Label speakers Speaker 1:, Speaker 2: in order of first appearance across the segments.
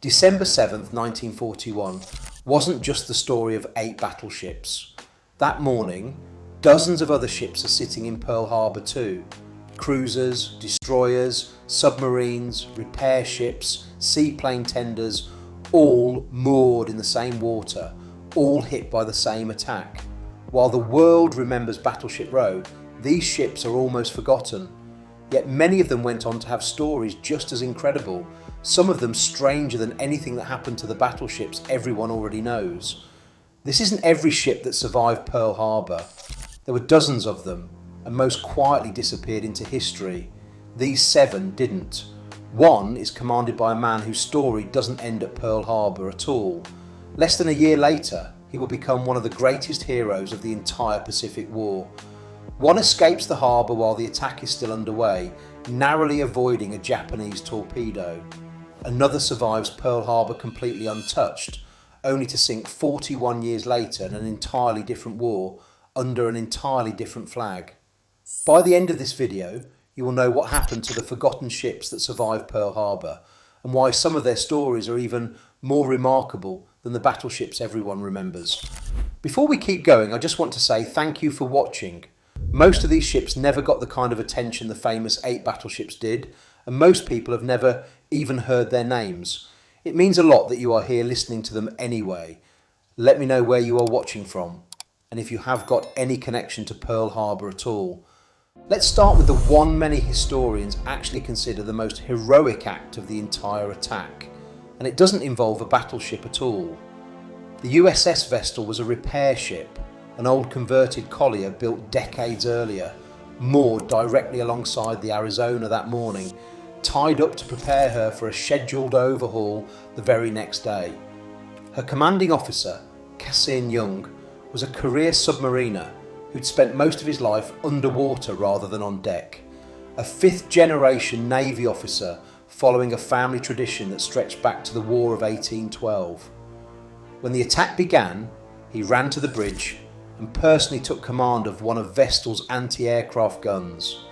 Speaker 1: December 7th, 1941 wasn't just the story of 8 battleships. That morning, dozens of other ships are sitting in Pearl Harbor too. Cruisers, destroyers, submarines, repair ships, seaplane tenders, all moored in the same water, all hit by the same attack. While the world remembers Battleship Row, these ships are almost forgotten. Yet many of them went on to have stories just as incredible, some of them stranger than anything that happened to the battleships everyone already knows. This isn't every ship that survived Pearl Harbor. There were dozens of them, and most quietly disappeared into history. These 7 didn't. One is commanded by a man whose story doesn't end at Pearl Harbor at all. Less than a year later, he will become one of the greatest heroes of the entire Pacific War. One escapes the harbour while the attack is still underway, narrowly avoiding a Japanese torpedo. Another survives Pearl Harbor completely untouched, only to sink 41 years later in an entirely different war, under an entirely different flag. By the end of this video, you will know what happened to the forgotten ships that survived Pearl Harbor, and why some of their stories are even more remarkable than the battleships everyone remembers. Before we keep going, I just want to say thank you for watching. Most of these ships never got the kind of attention the famous 8 battleships did, and most people have never even heard their names. It means a lot that you are here listening to them anyway. Let me know where you are watching from, and if you have got any connection to Pearl Harbor at all. Let's start with the one many historians actually consider the most heroic act of the entire attack, and it doesn't involve a battleship at all. The USS Vestal was a repair ship, an old converted collier built decades earlier, moored directly alongside the Arizona that morning, tied up to prepare her for a scheduled overhaul the very next day. Her commanding officer, Cassin Young, was a career submariner who'd spent most of his life underwater rather than on deck. A 5th generation Navy officer following a family tradition that stretched back to the War of 1812. When the attack began, he ran to the bridge and personally took command of one of Vestal's anti-aircraft guns.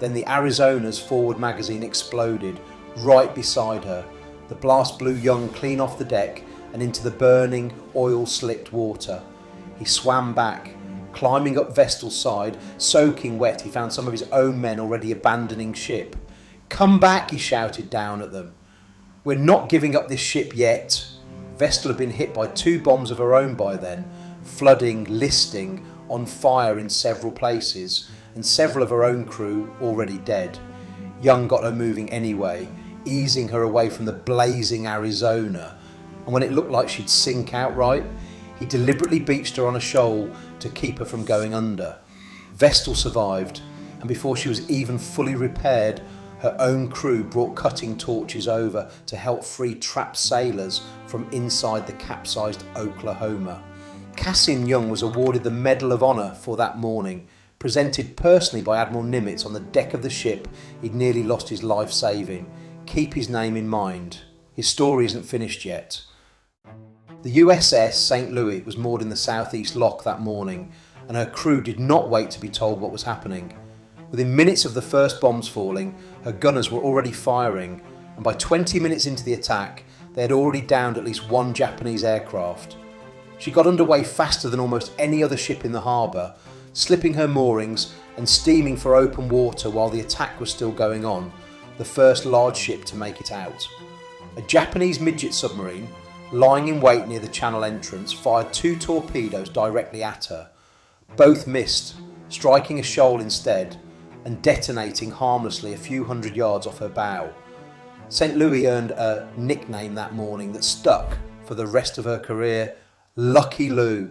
Speaker 1: Then the Arizona's forward magazine exploded right beside her. The blast blew Young clean off the deck and into the burning, oil-slicked water. He swam back, climbing up Vestal's side, soaking wet. He found some of his own men already abandoning ship. "Come back," he shouted down at them. "We're not giving up this ship yet." Vestal had been hit by 2 bombs of her own by then, flooding, listing, on fire in several places, and several of her own crew already dead. Young got her moving anyway, easing her away from the blazing Arizona, and when it looked like she'd sink outright, he deliberately beached her on a shoal to keep her from going under. Vestal survived, and before she was even fully repaired, her own crew brought cutting torches over to help free trapped sailors from inside the capsized Oklahoma. Cassin Young was awarded the Medal of Honor for that morning, presented personally by Admiral Nimitz on the deck of the ship he'd nearly lost his life saving. Keep his name in mind. His story isn't finished yet. The USS St. Louis was moored in the southeast lock that morning, and her crew did not wait to be told what was happening. Within minutes of the first bombs falling, her gunners were already firing, and by 20 minutes into the attack, they had already downed at least 1 Japanese aircraft. She got underway faster than almost any other ship in the harbour, slipping her moorings and steaming for open water while the attack was still going on, the first large ship to make it out. A Japanese midget submarine, lying in wait near the channel entrance, fired 2 torpedoes directly at her. Both missed, striking a shoal instead and detonating harmlessly a few hundred yards off her bow. St. Louis earned a nickname that morning that stuck for the rest of her career: Lucky Lou.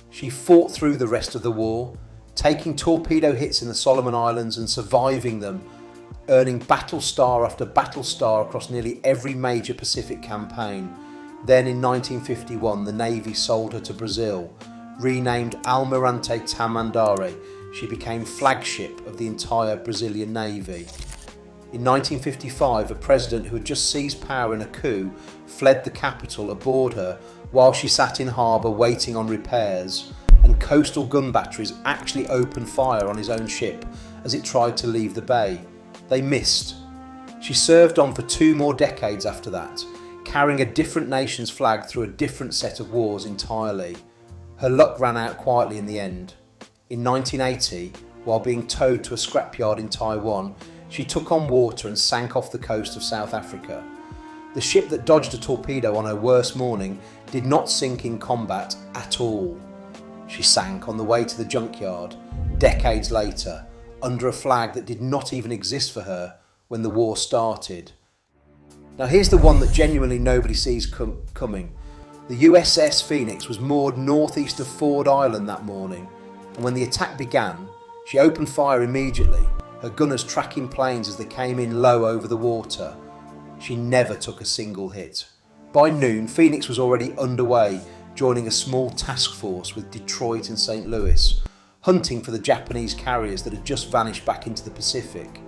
Speaker 1: She fought through the rest of the war, taking torpedo hits in the Solomon Islands and surviving them, earning battle star after battle star across nearly every major Pacific campaign. Then in 1951, the Navy sold her to Brazil. Renamed Almirante Tamandaré, she became flagship of the entire Brazilian Navy. In 1955, a president who had just seized power in a coup fled the capital aboard her while she sat in harbour waiting on repairs, and coastal gun batteries actually opened fire on his own ship as it tried to leave the bay. They missed. She served on for 2 more decades after that, carrying a different nation's flag through a different set of wars entirely. Her luck ran out quietly in the end. In 1980, while being towed to a scrapyard in Taiwan, she took on water and sank off the coast of South Africa. The ship that dodged a torpedo on her worst morning did not sink in combat at all. She sank on the way to the junkyard, decades later, under a flag that did not even exist for her when the war started. Now here's the one that genuinely nobody sees coming. The USS Phoenix was moored northeast of Ford Island that morning, and when the attack began, she opened fire immediately, her gunners tracking planes as they came in low over the water. She never took a single hit. By noon, Phoenix was already underway, joining a small task force with Detroit and St. Louis, hunting for the Japanese carriers that had just vanished back into the Pacific.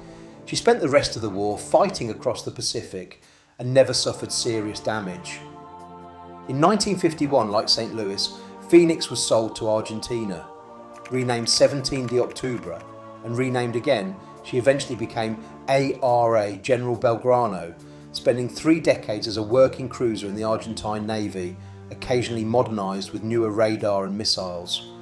Speaker 1: She spent the rest of the war fighting across the Pacific and never suffered serious damage. In 1951, like St. Louis, Phoenix was sold to Argentina. Renamed 17 de Octubre and renamed again, she eventually became ARA General Belgrano, spending 3 decades as a working cruiser in the Argentine Navy, occasionally modernised with newer radar and missiles.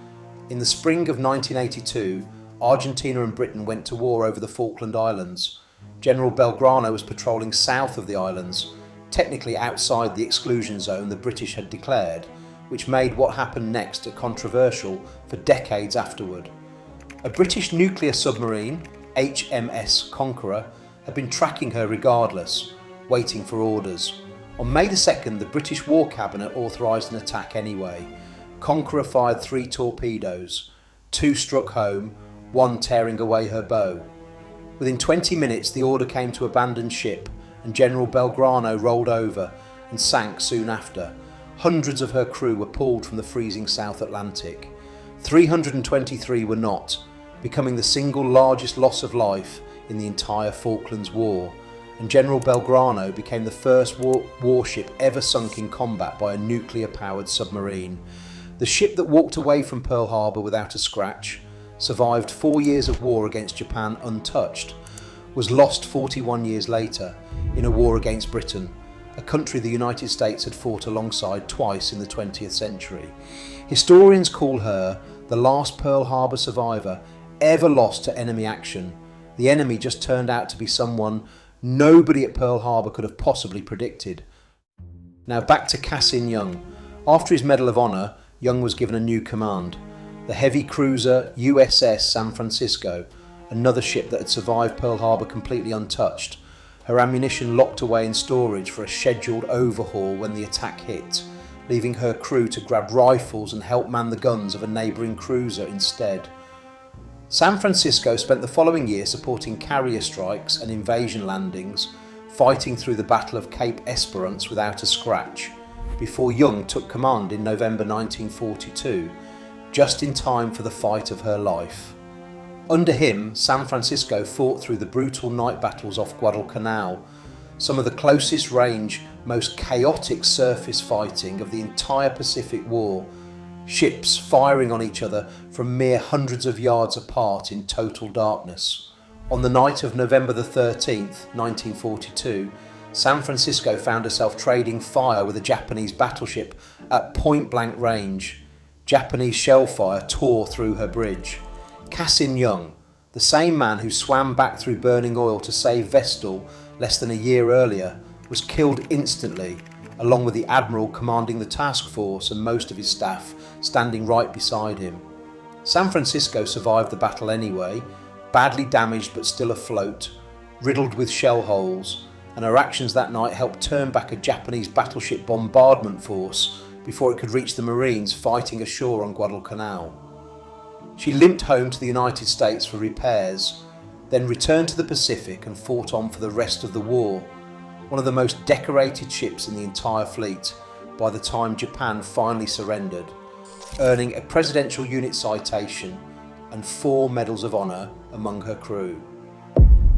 Speaker 1: In the spring of 1982, Argentina and Britain went to war over the Falkland Islands. General Belgrano was patrolling south of the islands, technically outside the exclusion zone the British had declared, which made what happened next controversial for decades afterward. A British nuclear submarine, HMS Conqueror, had been tracking her regardless, waiting for orders. On May the 2nd, the British War Cabinet authorised an attack anyway. Conqueror fired 3 torpedoes. 2 struck home, 1 tearing away her bow. Within 20 minutes, the order came to abandon ship, and General Belgrano rolled over and sank soon after. Hundreds of her crew were pulled from the freezing South Atlantic. 323 were not, becoming the single largest loss of life in the entire Falklands War, and General Belgrano became the first warship ever sunk in combat by a nuclear-powered submarine. The ship that walked away from Pearl Harbor without a scratch, survived 4 years of war against Japan untouched, was lost 41 years later in a war against Britain, a country the United States had fought alongside twice in the 20th century. Historians call her the last Pearl Harbor survivor ever lost to enemy action. The enemy just turned out to be someone nobody at Pearl Harbor could have possibly predicted. Now back to Cassin Young. After his Medal of Honor, Young was given a new command. The heavy cruiser USS San Francisco, another ship that had survived Pearl Harbor completely untouched, her ammunition locked away in storage for a scheduled overhaul when the attack hit, leaving her crew to grab rifles and help man the guns of a neighbouring cruiser instead. San Francisco spent the following year supporting carrier strikes and invasion landings, fighting through the Battle of Cape Esperance without a scratch, before Young took command in November 1942, just in time for the fight of her life. Under him, San Francisco fought through the brutal night battles off Guadalcanal, some of the closest range, most chaotic surface fighting of the entire Pacific War, ships firing on each other from mere hundreds of yards apart in total darkness. On the night of November the 13th, 1942, San Francisco found herself trading fire with a Japanese battleship at point-blank range. Japanese shell fire tore through her bridge. Cassin Young, the same man who swam back through burning oil to save Vestal less than a year earlier, was killed instantly, along with the admiral commanding the task force and most of his staff standing right beside him. San Francisco survived the battle anyway, badly damaged but still afloat, riddled with shell holes, and her actions that night helped turn back a Japanese battleship bombardment force before it could reach the Marines fighting ashore on Guadalcanal. She limped home to the United States for repairs, then returned to the Pacific and fought on for the rest of the war, one of the most decorated ships in the entire fleet by the time Japan finally surrendered, earning a Presidential Unit Citation and 4 Medals of Honor among her crew.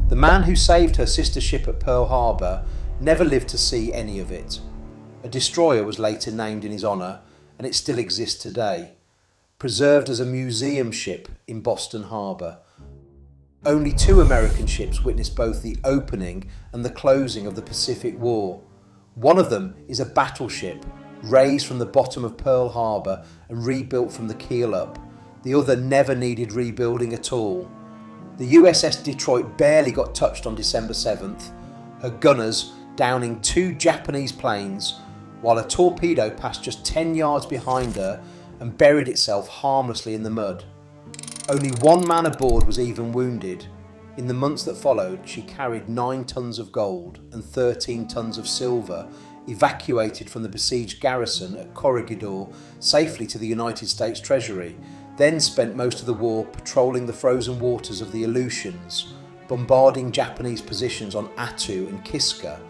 Speaker 1: The man who saved her sister ship at Pearl Harbor never lived to see any of it. A destroyer was later named in his honor, and it still exists today, preserved as a museum ship in Boston Harbor. Only 2 American ships witnessed both the opening and the closing of the Pacific War. One of them is a battleship, raised from the bottom of Pearl Harbor and rebuilt from the keel up. The other never needed rebuilding at all. The USS Detroit barely got touched on December 7th, her gunners downing 2 Japanese planes, while a torpedo passed just 10 yards behind her and buried itself harmlessly in the mud. Only 1 man aboard was even wounded. In the months that followed, she carried 9 tons of gold and 13 tons of silver, evacuated from the besieged garrison at Corregidor safely to the United States Treasury, then spent most of the war patrolling the frozen waters of the Aleutians, bombarding Japanese positions on Attu and Kiska.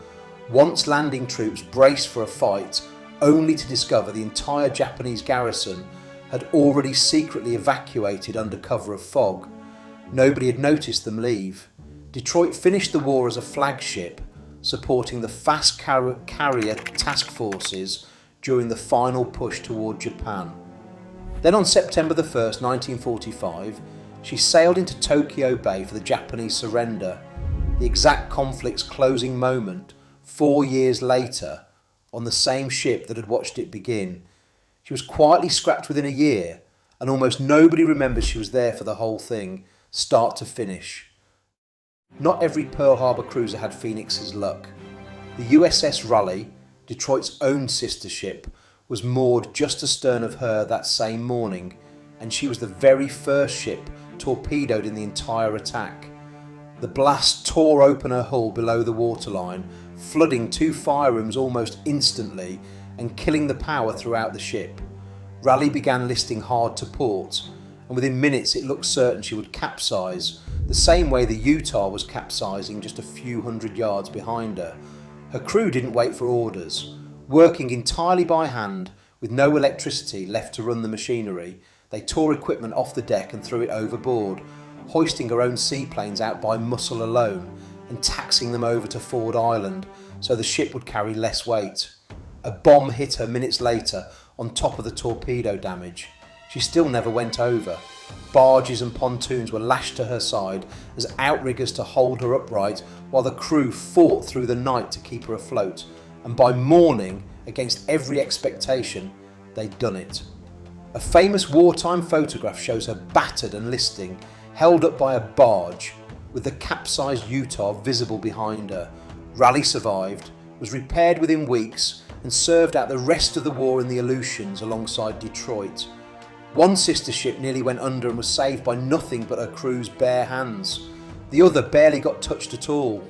Speaker 1: Once landing troops braced for a fight, only to discover the entire Japanese garrison had already secretly evacuated under cover of fog. Nobody had noticed them leave. Detroit finished the war as a flagship, supporting the fast carrier task forces during the final push toward Japan. Then on September the 1st, 1945, she sailed into Tokyo Bay for the Japanese surrender, the exact conflict's closing moment 4 years later on the same ship that had watched it begin. She was quietly scrapped within a year, and almost nobody remembers she was there for the whole thing, start to finish. Not every Pearl Harbor cruiser had Phoenix's luck. The USS Raleigh, Detroit's own sister ship, was moored just astern of her that same morning, and she was the very first ship torpedoed in the entire attack. The blast tore open her hull below the waterline, flooding 2 fire rooms almost instantly and killing the power throughout the ship. Raleigh began listing hard to port, and within minutes it looked certain she would capsize, the same way the Utah was capsizing just a few hundred yards behind her. Her crew didn't wait for orders. Working entirely by hand, with no electricity left to run the machinery, they tore equipment off the deck and threw it overboard, hoisting her own seaplanes out by muscle alone and taxiing them over to Ford Island so the ship would carry less weight. A bomb hit her minutes later on top of the torpedo damage. She still never went over. Barges and pontoons were lashed to her side as outriggers to hold her upright while the crew fought through the night to keep her afloat, and by morning, against every expectation, they'd done it. A famous wartime photograph shows her battered and listing, held up by a barge, with the capsized Utah visible behind her. Raleigh survived, was repaired within weeks, and served out the rest of the war in the Aleutians alongside Detroit. One sister ship nearly went under and was saved by nothing but her crew's bare hands. The other barely got touched at all.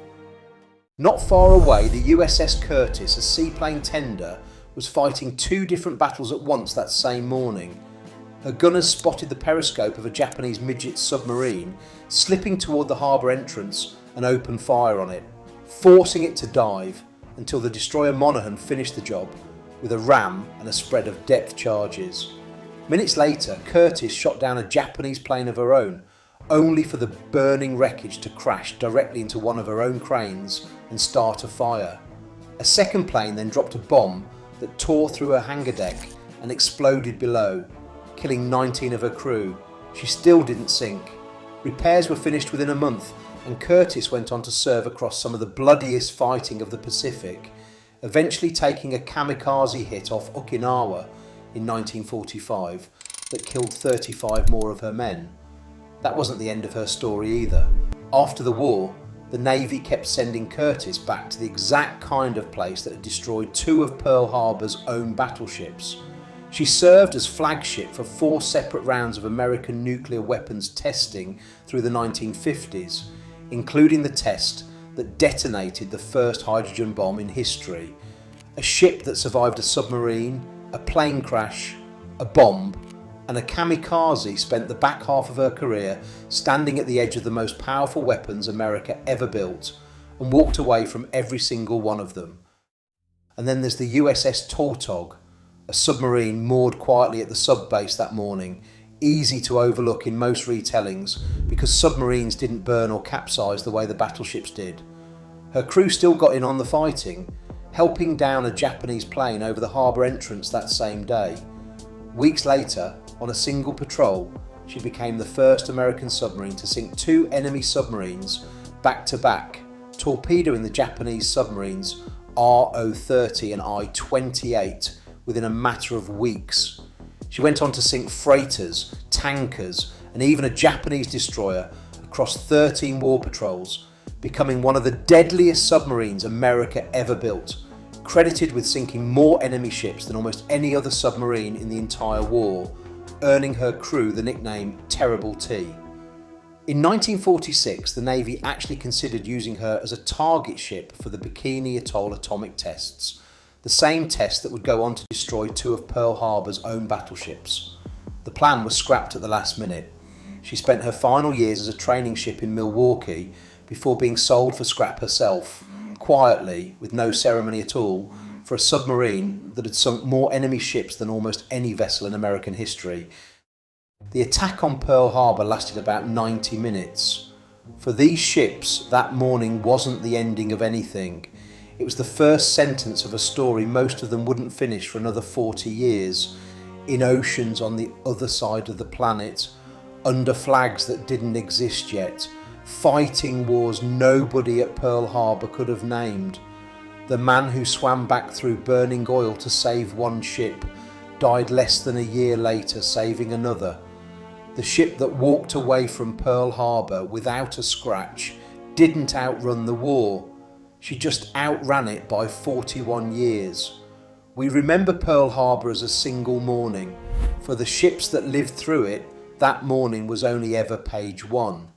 Speaker 1: Not far away, the USS Curtiss, a seaplane tender, was fighting 2 different battles at once that same morning. Her gunners spotted the periscope of a Japanese midget submarine slipping toward the harbour entrance and opened fire on it, forcing it to dive until the destroyer Monaghan finished the job with a ram and a spread of depth charges. Minutes later, Curtiss shot down a Japanese plane of her own, only for the burning wreckage to crash directly into one of her own cranes and start a fire. A second plane then dropped a bomb that tore through her hangar deck and exploded below, killing 19 of her crew. She still didn't sink. Repairs were finished within a month, and Curtiss went on to serve across some of the bloodiest fighting of the Pacific, eventually taking a kamikaze hit off Okinawa in 1945 that killed 35 more of her men. That wasn't the end of her story either. After the war, the Navy kept sending Curtiss back to the exact kind of place that had destroyed 2 of Pearl Harbor's own battleships. She served as flagship for 4 separate rounds of American nuclear weapons testing through the 1950s, including the test that detonated the first hydrogen bomb in history. A ship that survived a submarine, a plane crash, a bomb, and a kamikaze spent the back half of her career standing at the edge of the most powerful weapons America ever built, and walked away from every single one of them. And then there's the USS Tautog, a submarine moored quietly at the sub-base that morning, easy to overlook in most retellings because submarines didn't burn or capsize the way the battleships did. Her crew still got in on the fighting, helping down a Japanese plane over the harbour entrance that same day. Weeks later, on a single patrol, she became the first American submarine to sink 2 enemy submarines back to back, torpedoing the Japanese submarines RO-30 and I-28 within a matter of weeks. She went on to sink freighters, tankers, and even a Japanese destroyer across 13 war patrols, becoming one of the deadliest submarines America ever built, credited with sinking more enemy ships than almost any other submarine in the entire war, earning her crew the nickname Terrible T. In 1946, the Navy actually considered using her as a target ship for the Bikini Atoll atomic tests, the same test that would go on to destroy 2 of Pearl Harbor's own battleships. The plan was scrapped at the last minute. She spent her final years as a training ship in Milwaukee before being sold for scrap herself, quietly, with no ceremony at all, for a submarine that had sunk more enemy ships than almost any vessel in American history. The attack on Pearl Harbor lasted about 90 minutes. For these ships, that morning wasn't the ending of anything. It was the first sentence of a story most of them wouldn't finish for another 40 years, in oceans on the other side of the planet, under flags that didn't exist yet, fighting wars nobody at Pearl Harbor could have named. The man who swam back through burning oil to save one ship died less than a year later, saving another. The ship that walked away from Pearl Harbor without a scratch didn't outrun the war. She just outran it by 41 years. We remember Pearl Harbor as a single morning. For the ships that lived through it, that morning was only ever page 1.